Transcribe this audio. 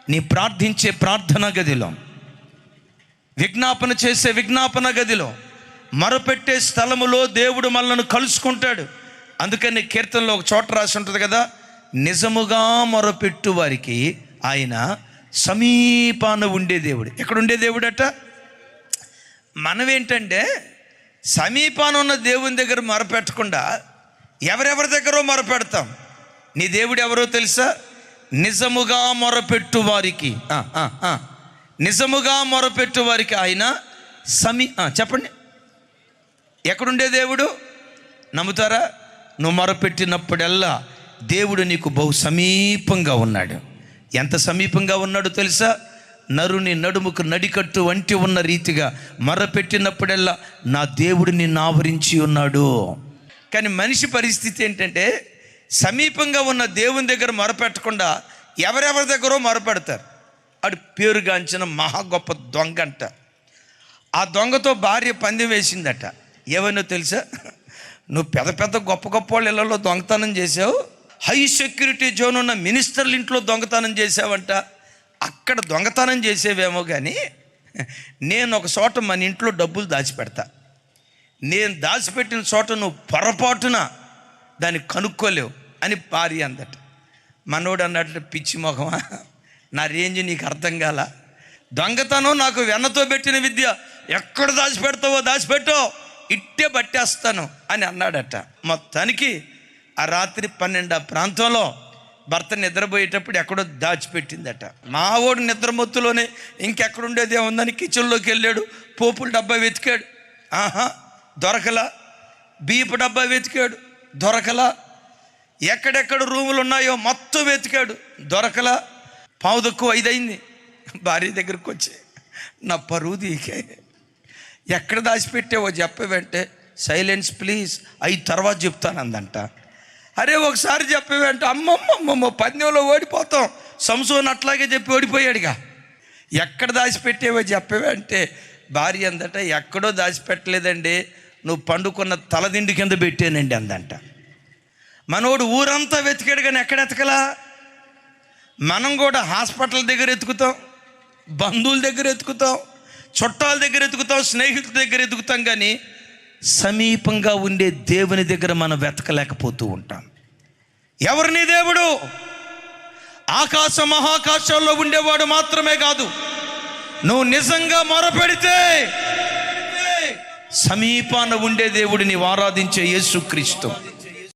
నీ ప్రార్థించే ప్రార్థన గదిలో, విజ్ఞాపన చేసే విజ్ఞాపన గదిలో, మొరపెట్టే స్థలములో దేవుడు మనల్ని కలుసుకుంటాడు. అందుకని కీర్తనలో ఒక చోట రాసి ఉంటుంది కదా, నిజముగా మొరపెట్టు వారికి ఆయన సమీపాన ఉండే దేవుడు. ఎక్కడుండే దేవుడు అట? మనమేంటంటే సమీపాన ఉన్న దేవుని దగ్గర మొరపెట్టకుండా ఎవరెవరి దగ్గర మొరపెడతాం. నీ దేవుడు ఎవరో తెలుసా? నిజముగా మొరపెట్టు వారికి, నిజముగా మొరపెట్టు వారికి ఆయన చెప్పండి, ఎక్కడుండే దేవుడు? నమ్ముతారా? నువ్వు మొరపెట్టినప్పుడల్లా దేవుడు నీకు బహు సమీపంగా ఉన్నాడు. ఎంత సమీపంగా ఉన్నాడో తెలుసా? నరుని నడుముకు నడికట్టు వంటి ఉన్న రీతిగా మొరపెట్టినప్పుడల్లా నా దేవుడు నిన్ను ఆవరించి ఉన్నాడు. కానీ మనిషి పరిస్థితి ఏంటంటే సమీపంగా ఉన్న దేవుని దగ్గర మొరపెట్టకుండా ఎవరెవరి దగ్గరో మొరపెడతారు. అడు పేరుగాంచిన మహా గొప్ప దొంగ అంట. ఆ దొంగతో భార్య పందెం వేసిందట. ఏమైనా తెలుసా? నువ్వు పెద్ద పెద్ద గొప్ప గొప్ప వాళ్ళ ఇళ్లలో దొంగతనం చేసావు, హై సెక్యూరిటీ జోన్ ఉన్న మినిస్టర్ల ఇంట్లో దొంగతనం చేసావంట. అక్కడ దొంగతనం చేసేవేమో కానీ నేను ఒక చోట మన ఇంట్లో డబ్బులు దాచిపెడతా, నేను దాచిపెట్టిన చోట నువ్వు పొరపాటున దాన్ని కనుక్కోలేవు అని భార్య అందట. మనోడు అన్నట్టు, పిచ్చి మొహమా, నా రేంజ్ నీకు అర్థం కాల, దొంగతనం నాకు వెన్నతో పెట్టిన విద్య, ఎక్కడ దాచిపెడతావో దాచిపెట్టో, ఇట్టే పట్టేస్తాను అని అన్నాడట. మొత్తానికి ఆ రాత్రి 12 ప్రాంతంలో భర్త నిద్రపోయేటప్పుడు ఎక్కడో దాచిపెట్టిందట. మావోడు నిద్రమొత్తులోనే ఇంకెక్కడుండేది ఏముందని కిచెన్లోకి వెళ్ళాడు. పోపుల డబ్బా వెతికాడు, దొరకలా. బియ్యపు డబ్బా వెతికాడు, దొరకలా. ఎక్కడెక్కడ రూములు ఉన్నాయో మొత్తం వెతికాడు, దొరకలా. 4:45 అయింది. భార్య దగ్గరకు వచ్చి, నా పరువు దీకే, ఎక్కడ దాచిపెట్టావో చెప్పేవంటే, సైలెన్స్ ప్లీజ్, 5 తర్వాత చెప్తాను అందంట. అరే ఒకసారి చెప్పేవంటే, అమ్మమ్మమ్మమ్మ పందెంలో ఓడిపోతాం, సంసోన్ అట్లాగే చెప్పి ఓడిపోయాడుగా. ఎక్కడ దాచిపెట్టావో చెప్పేవంటే భార్య అందట, ఎక్కడో దాచిపెట్టలేదండి, నువ్వు పండుకున్న తలదిండి కింద పెట్టానండి అందంట. మనోడు ఊరంతా వెతికాడు కానీ ఎక్కడ ఎతకలా. మనం కూడా హాస్పిటల్ దగ్గర ఎతుకుతాం, బంధువుల దగ్గర ఎతుకుతాం, చుట్టాల దగ్గర ఎతుకుతాం, స్నేహితుల దగ్గర ఎతుకుతాం, కానీ సమీపంగా ఉండే దేవుని దగ్గర మనం వెతకలేకపోతూ ఉంటాం. ఎవరిని దేవుడు? ఆకాశ మహాకాశాల్లో ఉండేవాడు మాత్రమే కాదు, నువ్వు నిజంగా మొరపెడితే సమీపాన ఉండే దేవుడిని ఆరాధించే యేసుక్రీస్తు.